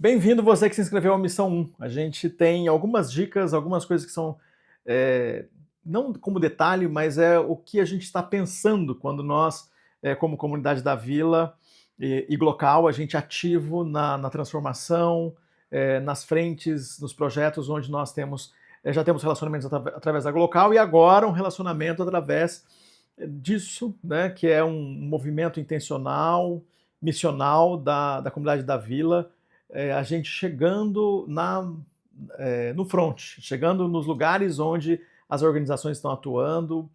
Bem-vindo você que se inscreveu à Missão 1. A gente tem algumas dicas, algumas coisas que são, não como detalhe, mas é o que a gente está pensando quando nós, como comunidade da Vila e Glocal, a gente é ativo na transformação, nas frentes, nos projetos onde nós temos, já temos relacionamentos através da Glocal e agora um relacionamento através disso, né, que é um movimento intencional, missional da comunidade da Vila, a gente chegando no front, chegando nos lugares onde as organizações estão atuando,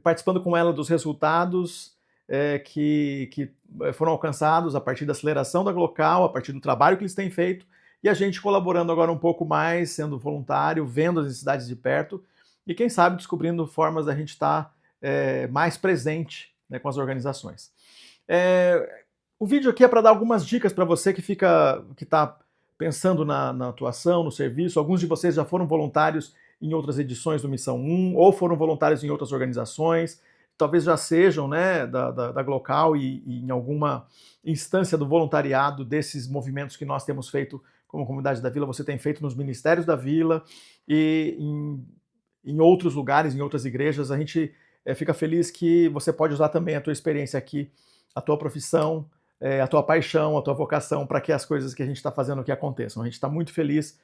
participando com ela dos resultados que foram alcançados a partir da aceleração da Glocal, a partir do trabalho que eles têm feito, e a gente colaborando agora um pouco mais, sendo voluntário, vendo as necessidades de perto, e quem sabe descobrindo formas da gente estar mais presente, né, com as organizações. O vídeo aqui é para dar algumas dicas para você que está pensando na atuação, no serviço. Alguns de vocês já foram voluntários em outras edições do Missão 1, ou foram voluntários em outras organizações, talvez já sejam, né, da Glocal e em alguma instância do voluntariado desses movimentos que nós temos feito como comunidade da Vila, você tem feito nos ministérios da Vila e em outros lugares, em outras igrejas. A gente fica feliz que você pode usar também a tua experiência aqui, a tua profissão, a tua paixão, a tua vocação para que as coisas que a gente está fazendo aqui aconteçam. A gente está muito feliz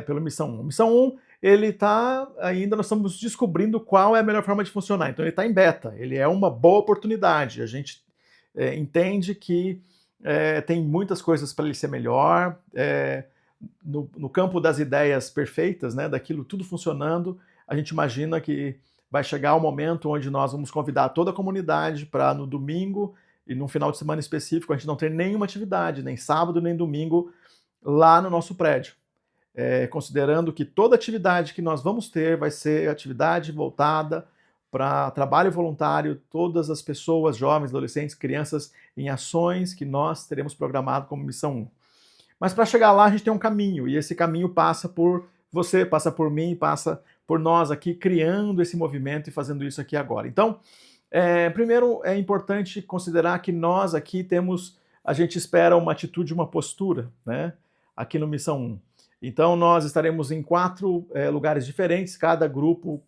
pelo Missão 1. Missão 1, ele está ainda, nós estamos descobrindo qual é a melhor forma de funcionar. Então ele está em beta, ele é uma boa oportunidade. A gente entende que tem muitas coisas para ele ser melhor, no campo das ideias perfeitas, né, daquilo tudo funcionando, a gente imagina que vai chegar o momento onde nós vamos convidar toda a comunidade para no domingo e num final de semana específico a gente não ter nenhuma atividade, nem sábado nem domingo, lá no nosso prédio. Considerando que toda atividade que nós vamos ter vai ser atividade voltada para trabalho voluntário, todas as pessoas, jovens, adolescentes, crianças, em ações que nós teremos programado como Missão 1. Mas para chegar lá a gente tem um caminho, e esse caminho passa por você, passa por mim, passa por nós aqui, criando esse movimento e fazendo isso aqui agora. Então, primeiro é importante considerar que nós aqui a gente espera uma atitude, uma postura, né, aqui no Missão 1. Então nós estaremos em 4 lugares diferentes, cada grupo,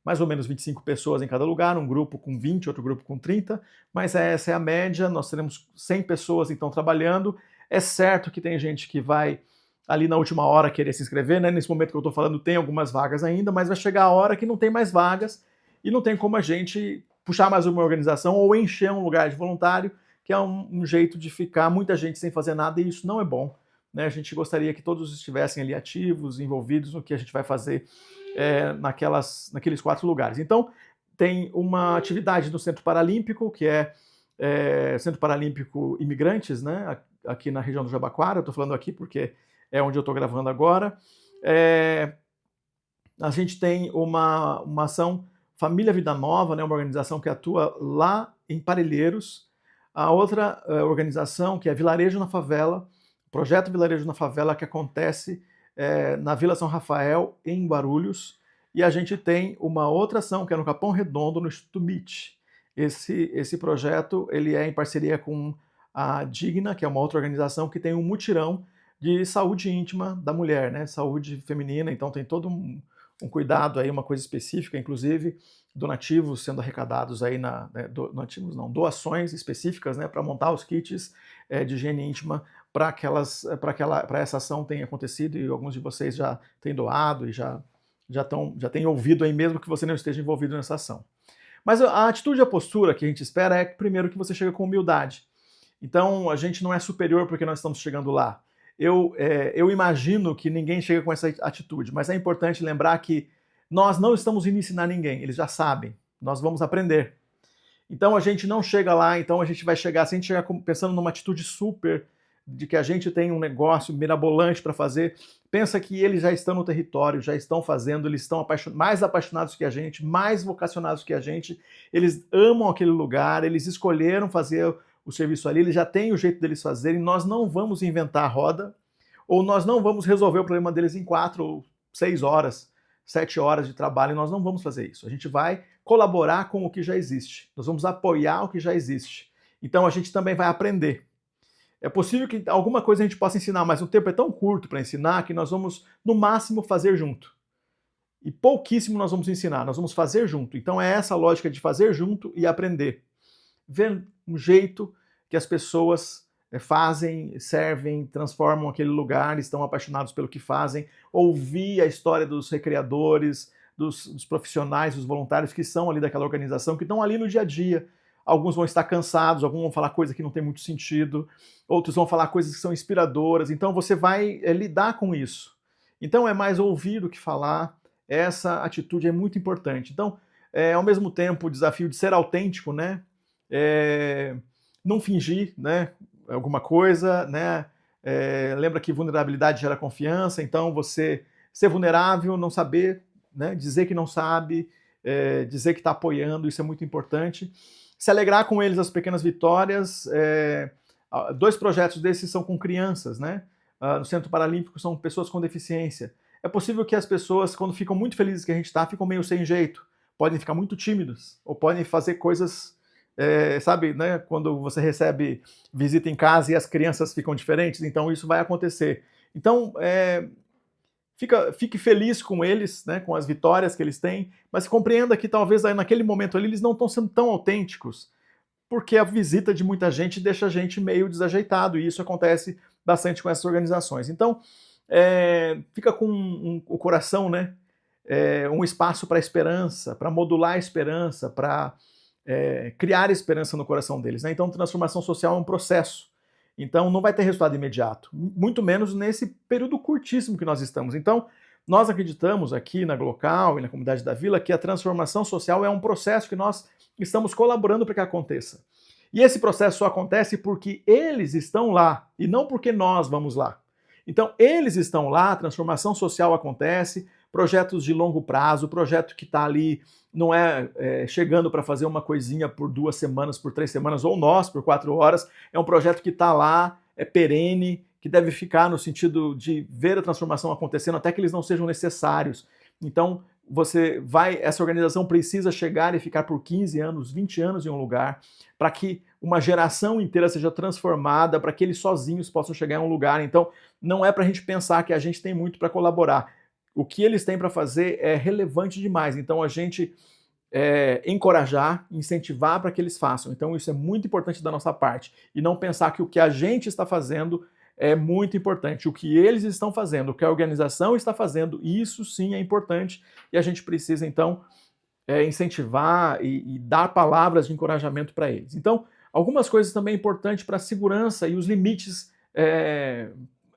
mais ou menos 25 pessoas em cada lugar, um grupo com 20, outro grupo com 30, mas essa é a média, nós teremos 100 pessoas então trabalhando. É certo que tem gente que vai ali na última hora querer se inscrever, né? Nesse momento que eu estou falando tem algumas vagas ainda, mas vai chegar a hora que não tem mais vagas e não tem como a gente puxar mais uma organização ou encher um lugar de voluntário, que é um jeito de ficar muita gente sem fazer nada, e isso não é bom, né? A gente gostaria que todos estivessem ali ativos, envolvidos no que a gente vai fazer naqueles 4 lugares. Então, tem uma atividade no Centro Paralímpico, que é Centro Paralímpico Imigrantes, né? Aqui na região do Jabaquara. Eu estou falando aqui porque é onde eu estou gravando agora. A gente tem uma ação Família Vida Nova, né, uma organização que atua lá em Parelheiros. A outra organização, que é Vilarejo na Favela, Projeto Vilarejo na Favela, que acontece na Vila São Rafael, em Guarulhos. E a gente tem uma outra ação, que é no Capão Redondo, no Instituto MIT. Esse projeto ele é em parceria com a Digna, que é uma outra organização que tem um mutirão de saúde íntima da mulher, né? Saúde feminina, então tem todo um cuidado aí, uma coisa específica, inclusive donativos sendo arrecadados aí donativos não, doações específicas, né, para montar os kits de higiene íntima para essa ação tenha acontecido, e alguns de vocês já têm doado e já têm ouvido aí, mesmo que você não esteja envolvido nessa ação. Mas a atitude e a postura que a gente espera é, primeiro, que você chegue com humildade. Então, a gente não é superior porque nós estamos chegando lá. Eu imagino que ninguém chega com essa atitude, mas é importante lembrar que nós não estamos indo ensinar ninguém, eles já sabem, nós vamos aprender. Então a gente não chega lá, então a gente vai chegar, se a gente chegar pensando numa atitude super, de que a gente tem um negócio mirabolante para fazer, pensa que eles já estão no território, já estão fazendo, eles estão mais apaixonados que a gente, mais vocacionados que a gente, eles amam aquele lugar, eles escolheram fazer o serviço ali, eles já têm o jeito deles fazerem, nós não vamos inventar a roda, ou nós não vamos resolver o problema deles em 4 ou 6 horas, 7 horas de trabalho, nós não vamos fazer isso. A gente vai colaborar com o que já existe, nós vamos apoiar o que já existe. Então a gente também vai aprender. É possível que alguma coisa a gente possa ensinar, mas o tempo é tão curto para ensinar que nós vamos, no máximo, fazer junto. E pouquíssimo nós vamos ensinar, nós vamos fazer junto. Então é essa lógica de fazer junto e aprender. Ver um jeito que as pessoas fazem, servem, transformam aquele lugar, estão apaixonados pelo que fazem, ouvir a história dos recreadores, dos profissionais, dos voluntários que são ali daquela organização, que estão ali no dia a dia. Alguns vão estar cansados, alguns vão falar coisa que não tem muito sentido, outros vão falar coisas que são inspiradoras, então você vai lidar com isso. Então é mais ouvir do que falar, essa atitude é muito importante. Então, ao mesmo tempo, o desafio de ser autêntico, né? Não fingir, né? Alguma coisa, né? Lembra que vulnerabilidade gera confiança, então você ser vulnerável, não saber, né? Dizer que não sabe, dizer que está apoiando, isso é muito importante. Se alegrar com eles as pequenas vitórias. 2 projetos desses são com crianças, né? No Centro Paralímpico são pessoas com deficiência. É possível que as pessoas, quando ficam muito felizes que a gente está, ficam meio sem jeito. Podem ficar muito tímidos, ou podem fazer coisas, sabe, né? Quando você recebe visita em casa e as crianças ficam diferentes, então isso vai acontecer. Então, fique feliz com eles, né, com as vitórias que eles têm, mas compreenda que talvez aí naquele momento ali eles não estão sendo tão autênticos, porque a visita de muita gente deixa a gente meio desajeitado, e isso acontece bastante com essas organizações. Então, fica com o coração, né, um espaço para esperança, para modular a esperança, para criar esperança no coração deles, né? Então, transformação social é um processo. Então, não vai ter resultado imediato, muito menos nesse período curtíssimo que nós estamos. Então, nós acreditamos aqui na Glocal e na comunidade da Vila que a transformação social é um processo que nós estamos colaborando para que aconteça. E esse processo só acontece porque eles estão lá e não porque nós vamos lá. Então, eles estão lá, a transformação social acontece, projetos de longo prazo, projeto que está ali, não chegando para fazer uma coisinha por 2 semanas, por 3 semanas, ou nós por 4 horas, é um projeto que está lá, é perene, que deve ficar no sentido de ver a transformação acontecendo até que eles não sejam necessários. Então, essa organização precisa chegar e ficar por 15 anos, 20 anos em um lugar, para que uma geração inteira seja transformada, para que eles sozinhos possam chegar em um lugar. Então, não é para a gente pensar que a gente tem muito para colaborar. O que eles têm para fazer é relevante demais. Então, a gente encorajar, incentivar para que eles façam. Então, isso é muito importante da nossa parte. E não pensar que o que a gente está fazendo é muito importante. O que eles estão fazendo, o que a organização está fazendo, isso sim é importante. E a gente precisa, então, incentivar e dar palavras de encorajamento para eles. Então, algumas coisas também importantes para a segurança e os limites,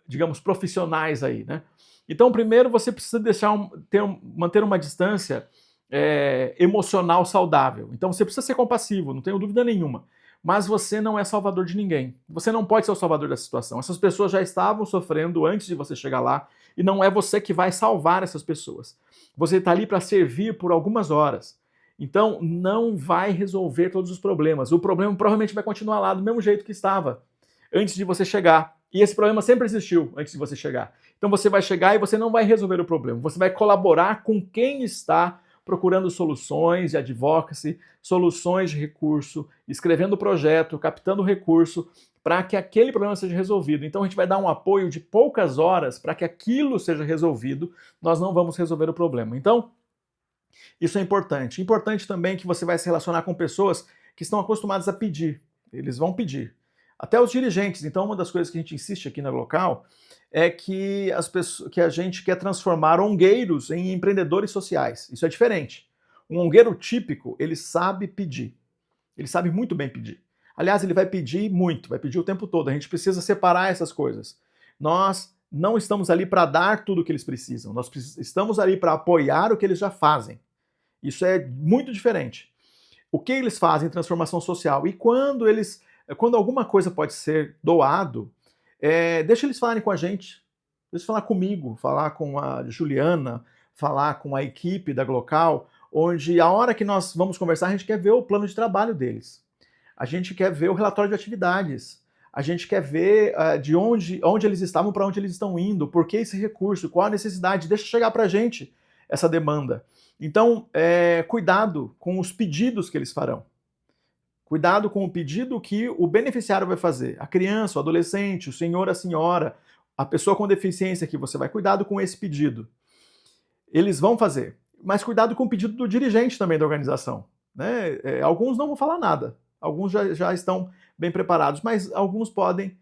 digamos, profissionais aí, né? Então, primeiro, você precisa manter uma distância emocional saudável. Então, você precisa ser compassivo, não tenho dúvida nenhuma. Mas você não é salvador de ninguém. Você não pode ser o salvador da situação. Essas pessoas já estavam sofrendo antes de você chegar lá e não é você que vai salvar essas pessoas. Você está ali para servir por algumas horas. Então, não vai resolver todos os problemas. O problema provavelmente vai continuar lá do mesmo jeito que estava antes de você chegar. E esse problema sempre existiu antes de você chegar. Então, você vai chegar e você não vai resolver o problema. Você vai colaborar com quem está procurando soluções de advocacy, soluções de recurso, escrevendo projeto, captando recurso, para que aquele problema seja resolvido. Então a gente vai dar um apoio de poucas horas para que aquilo seja resolvido, nós não vamos resolver o problema. Então, isso é importante. Importante também que você vai se relacionar com pessoas que estão acostumadas a pedir. Eles vão pedir. Até os dirigentes. Então, uma das coisas que a gente insiste aqui na Glocal é que a gente quer transformar ongueiros em empreendedores sociais. Isso é diferente. Um ongueiro típico, ele sabe pedir. Ele sabe muito bem pedir. Aliás, ele vai pedir muito, vai pedir o tempo todo. A gente precisa separar essas coisas. Nós não estamos ali para dar tudo o que eles precisam. Nós estamos ali para apoiar o que eles já fazem. Isso é muito diferente. O que eles fazem em transformação social. E quando alguma coisa pode ser doado, deixa eles falarem com a gente, deixa eles falar comigo, falar com a Juliana, falar com a equipe da Glocal, onde a hora que nós vamos conversar, a gente quer ver o plano de trabalho deles. A gente quer ver o relatório de atividades. A gente quer ver de onde eles estavam para onde eles estão indo, por que esse recurso, qual a necessidade, deixa chegar para a gente essa demanda. Então, cuidado com os pedidos que eles farão. Cuidado com o pedido que o beneficiário vai fazer. A criança, o adolescente, o senhor, a senhora, a pessoa com deficiência que você vai. Cuidado com esse pedido. Eles vão fazer. Mas cuidado com o pedido do dirigente também da organização. Né? Alguns não vão falar nada. Alguns já estão bem preparados, mas alguns podem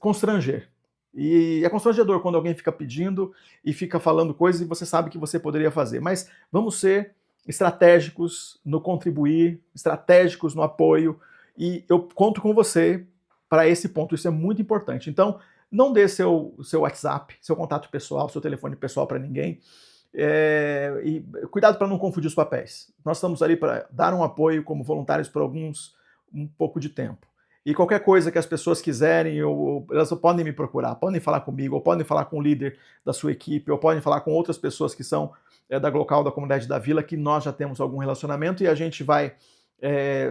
constranger. E é constrangedor quando alguém fica pedindo e fica falando coisas e você sabe que você poderia fazer. Mas vamos ser estratégicos no contribuir, estratégicos no apoio, e eu conto com você para esse ponto, isso é muito importante. Então, não dê seu WhatsApp, seu contato pessoal, seu telefone pessoal para ninguém, e cuidado para não confundir os papéis. Nós estamos ali para dar um apoio como voluntários por um pouco de tempo. E qualquer coisa que as pessoas quiserem, elas podem me procurar, podem falar comigo, ou podem falar com o líder da sua equipe, ou podem falar com outras pessoas que são da local da comunidade da vila, que nós já temos algum relacionamento e a gente vai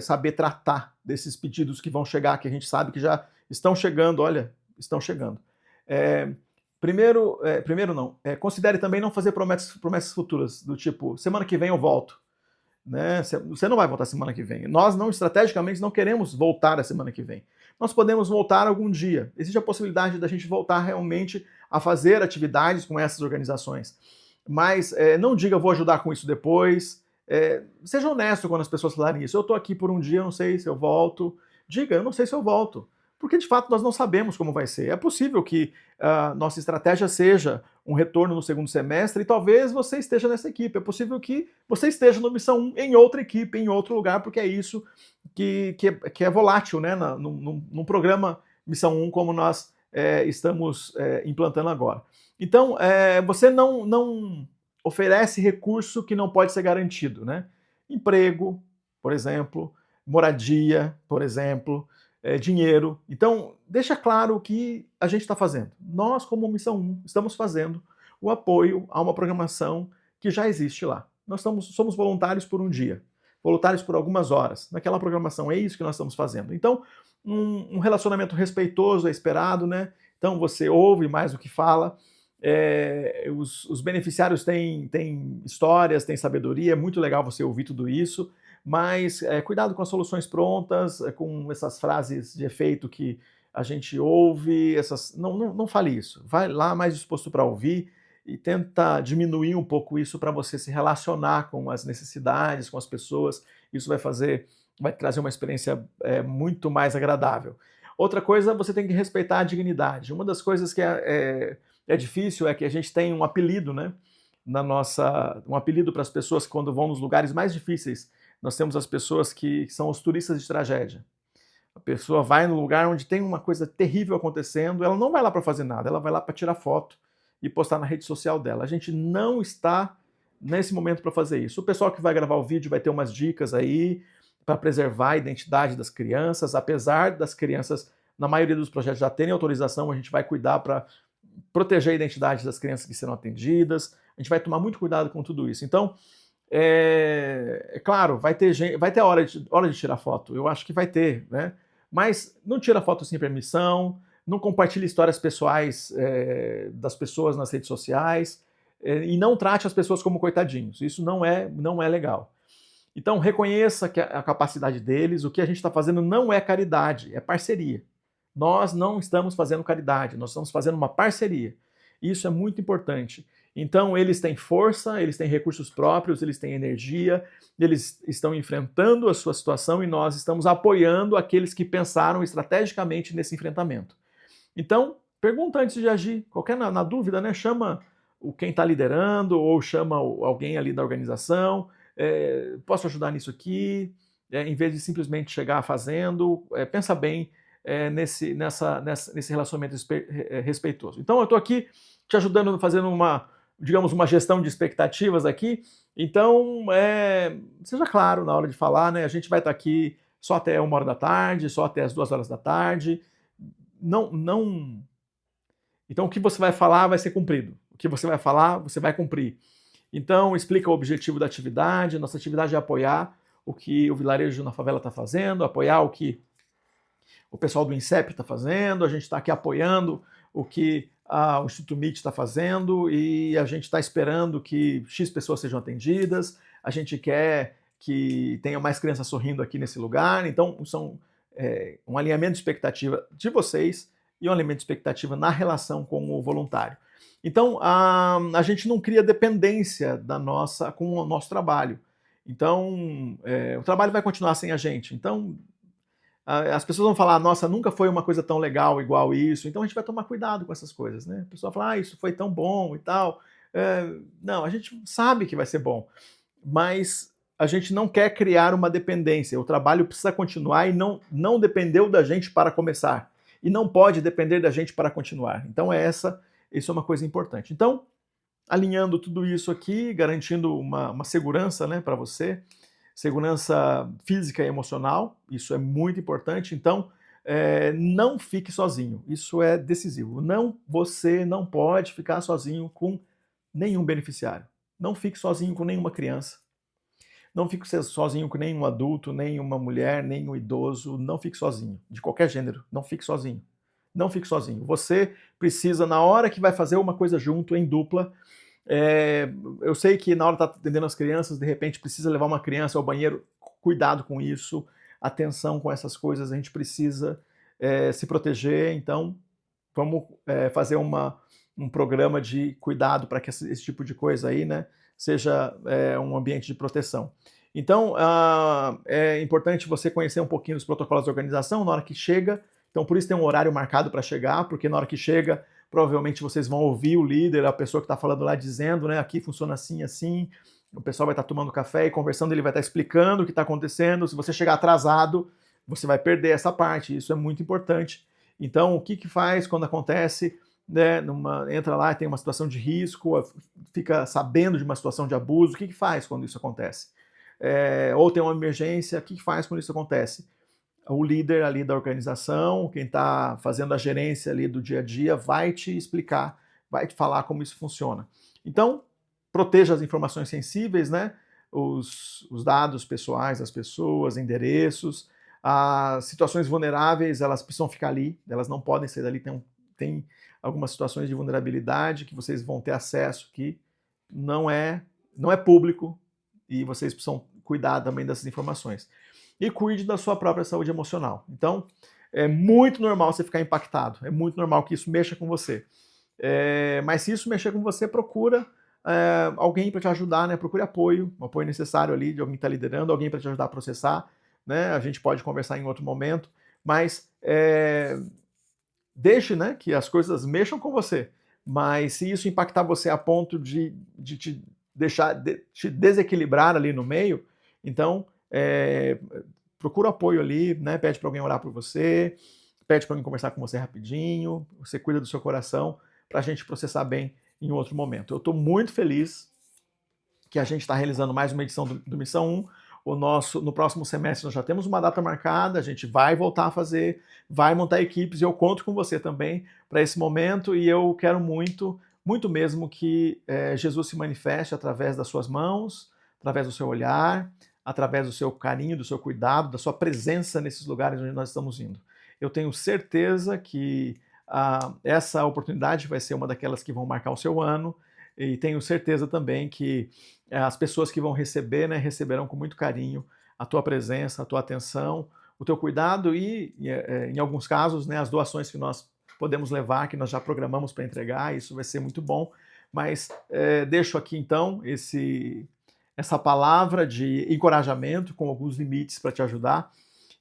saber tratar desses pedidos que vão chegar, que a gente sabe que já estão chegando, olha, estão chegando. Primeiro não, considere também não fazer promessas futuras, do tipo, semana que vem eu volto. Né? Você não vai voltar semana que vem. Nós estrategicamente não queremos voltar a semana que vem. Nós podemos voltar algum dia. Existe a possibilidade da gente voltar realmente a fazer atividades com essas organizações. Mas não diga, vou ajudar com isso depois. Seja honesto quando as pessoas falarem isso. Eu estou aqui por um dia, eu não sei se eu volto. Diga, eu não sei se eu volto. Porque, de fato, nós não sabemos como vai ser. É possível que nossa estratégia seja um retorno no segundo semestre e talvez você esteja nessa equipe. É possível que você esteja no Missão 1 em outra equipe, em outro lugar, porque é isso que é volátil, né? Num programa Missão 1 como nós estamos implantando agora. Então, você não oferece recurso que não pode ser garantido, né? Emprego, por exemplo, moradia, por exemplo, dinheiro. Então, deixa claro o que a gente está fazendo. Nós, como Missão 1, estamos fazendo o apoio a uma programação que já existe lá. Nós somos voluntários por um dia, voluntários por algumas horas naquela programação. É isso que nós estamos fazendo. Então, um relacionamento respeitoso é esperado, né? Então, você ouve mais do que fala. Os beneficiários têm histórias, têm sabedoria, é muito legal você ouvir tudo isso. Mas cuidado com as soluções prontas, com essas frases de efeito que a gente ouve, não fale isso. Vai lá mais disposto para ouvir e tenta diminuir um pouco isso para você se relacionar com as necessidades, com as pessoas. Isso vai trazer uma experiência muito mais agradável. Outra coisa, você tem que respeitar a dignidade. Uma das coisas que é difícil é que a gente tem um apelido, né? Um apelido para as pessoas quando vão nos lugares mais difíceis. Nós temos as pessoas que são os turistas de tragédia. A pessoa vai no lugar onde tem uma coisa terrível acontecendo, ela não vai lá para fazer nada, ela vai lá para tirar foto e postar na rede social dela. A gente não está nesse momento para fazer isso. O pessoal que vai gravar o vídeo vai ter umas dicas aí para preservar a identidade das crianças, apesar das crianças, na maioria dos projetos, já terem autorização, a gente vai cuidar para proteger a identidade das crianças que serão atendidas, a gente vai tomar muito cuidado com tudo isso. Então, claro, vai ter hora de tirar foto, eu acho que vai ter, né? Mas não tira foto sem permissão, não compartilhe histórias pessoais das pessoas nas redes sociais e não trate as pessoas como coitadinhos, isso não é legal. Então reconheça a capacidade deles, o que a gente está fazendo não é caridade, é parceria. Nós não estamos fazendo caridade, nós estamos fazendo uma parceria. Isso é muito importante. Então, eles têm força, eles têm recursos próprios, eles têm energia, eles estão enfrentando a sua situação e nós estamos apoiando aqueles que pensaram estrategicamente nesse enfrentamento. Então, pergunta antes de agir. Na dúvida, né, chama quem está liderando ou chama alguém ali da organização. Posso ajudar nisso aqui? Em vez de simplesmente chegar fazendo, pensa bem nesse relacionamento respeitoso. Então, eu estou aqui te ajudando, fazendo uma gestão de expectativas aqui. Então, seja claro na hora de falar, né? A gente vai estar aqui só até 13h, só até as 14h. Então, o que você vai falar vai ser cumprido. O que você vai falar, você vai cumprir. Então, explica o objetivo da atividade. Nossa atividade é apoiar o que o Vilarejo na Favela está fazendo, apoiar o que o pessoal do INSEP está fazendo, a gente está aqui apoiando o que o Instituto MIT está fazendo e a gente está esperando que X pessoas sejam atendidas, a gente quer que tenha mais crianças sorrindo aqui nesse lugar. Então, são um alinhamento de expectativa de vocês e um alinhamento de expectativa na relação com o voluntário. Então, a gente não cria dependência com o nosso trabalho. Então, o trabalho vai continuar sem a gente. Então, as pessoas vão falar, nossa, nunca foi uma coisa tão legal igual isso. Então, a gente vai tomar cuidado com essas coisas, né? A pessoa fala, isso foi tão bom e tal. Não, a gente sabe que vai ser bom, mas a gente não quer criar uma dependência. O trabalho precisa continuar e não dependeu da gente para começar. E não pode depender da gente para continuar. Então, isso é uma coisa importante. Então, alinhando tudo isso aqui, garantindo uma segurança, né, para você, segurança física e emocional, isso é muito importante. Então, não fique sozinho, isso é decisivo. Você não pode ficar sozinho com nenhum beneficiário. Não fique sozinho com nenhuma criança. Não fique sozinho com nenhum adulto, nenhuma mulher, nenhum idoso. Não fique sozinho, de qualquer gênero. Não fique sozinho. Não fique sozinho. Você precisa, na hora que vai fazer uma coisa junto, em dupla, eu sei que na hora de estar atendendo as crianças, de repente precisa levar uma criança ao banheiro, cuidado com isso, atenção com essas coisas, a gente precisa se proteger, então vamos fazer um programa de cuidado para que esse tipo de coisa aí, né, seja um ambiente de proteção. Então, é importante você conhecer um pouquinho dos protocolos de organização na hora que chega. Então, por isso tem um horário marcado para chegar, porque na hora que chega, provavelmente vocês vão ouvir o líder, a pessoa que está falando lá dizendo, né, aqui funciona assim, assim. O pessoal vai estar tomando café e conversando, ele vai estar explicando o que está acontecendo. Se você chegar atrasado, você vai perder essa parte. Isso é muito importante. Então, o que faz quando acontece, né, entra lá e tem uma situação de risco, fica sabendo de uma situação de abuso, o que faz quando isso acontece? Ou tem uma emergência, o que faz quando isso acontece? O líder ali da organização, quem está fazendo a gerência ali do dia a dia, vai te explicar, vai te falar como isso funciona. Então, proteja as informações sensíveis, né? Os dados pessoais das pessoas, endereços, as situações vulneráveis, elas precisam ficar ali, elas não podem sair dali. Tem algumas situações de vulnerabilidade que vocês vão ter acesso que não é público e vocês precisam cuidar também dessas informações. E cuide da sua própria saúde emocional. Então, é muito normal você ficar impactado, é muito normal que isso mexa com você. Mas se isso mexer com você, procura alguém para te ajudar, né? Procure apoio, um apoio necessário ali de alguém que está liderando, alguém para te ajudar a processar, né? A gente pode conversar em outro momento, mas deixe, né, que as coisas mexam com você. Mas se isso impactar você a ponto de te deixar, te desequilibrar ali no meio, então procura apoio ali, né? Pede para alguém orar por você, pede para alguém conversar com você rapidinho, você cuida do seu coração para a gente processar bem em outro momento. Eu estou muito feliz que a gente está realizando mais uma edição do Missão 1. No próximo semestre nós já temos uma data marcada, a gente vai voltar a fazer, vai montar equipes e eu conto com você também para esse momento e eu quero muito, muito mesmo que Jesus se manifeste através das suas mãos, através do seu olhar, através do seu carinho, do seu cuidado, da sua presença nesses lugares onde nós estamos indo. Eu tenho certeza que essa oportunidade vai ser uma daquelas que vão marcar o seu ano e tenho certeza também que as pessoas que vão receber, né, receberão com muito carinho a tua presença, a tua atenção, o teu cuidado e, em alguns casos, né, as doações que nós podemos levar, que nós já programamos para entregar, isso vai ser muito bom. Mas deixo aqui então essa palavra de encorajamento com alguns limites para te ajudar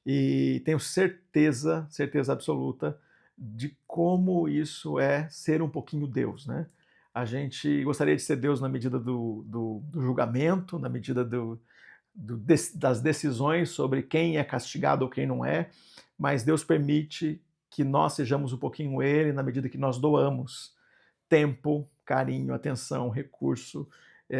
e tenho certeza absoluta de como isso é ser um pouquinho Deus, né? A gente gostaria de ser Deus na medida do julgamento, na medida das decisões sobre quem é castigado ou quem não é, mas Deus permite que nós sejamos um pouquinho Ele na medida que nós doamos tempo, carinho, atenção, recurso,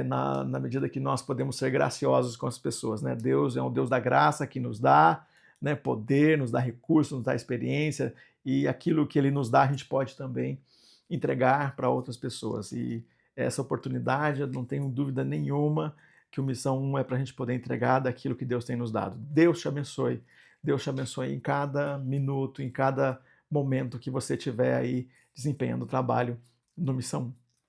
na medida que nós podemos ser graciosos com as pessoas, né? Deus é um Deus da graça que nos dá, né, poder, nos dá recursos, nos dá experiência e aquilo que Ele nos dá a gente pode também entregar para outras pessoas. E essa oportunidade, eu não tenho dúvida nenhuma que o Missão 1 é para a gente poder entregar daquilo que Deus tem nos dado. Deus te abençoe. Deus te abençoe em cada minuto, em cada momento que você estiver aí desempenhando o trabalho no Missão 1.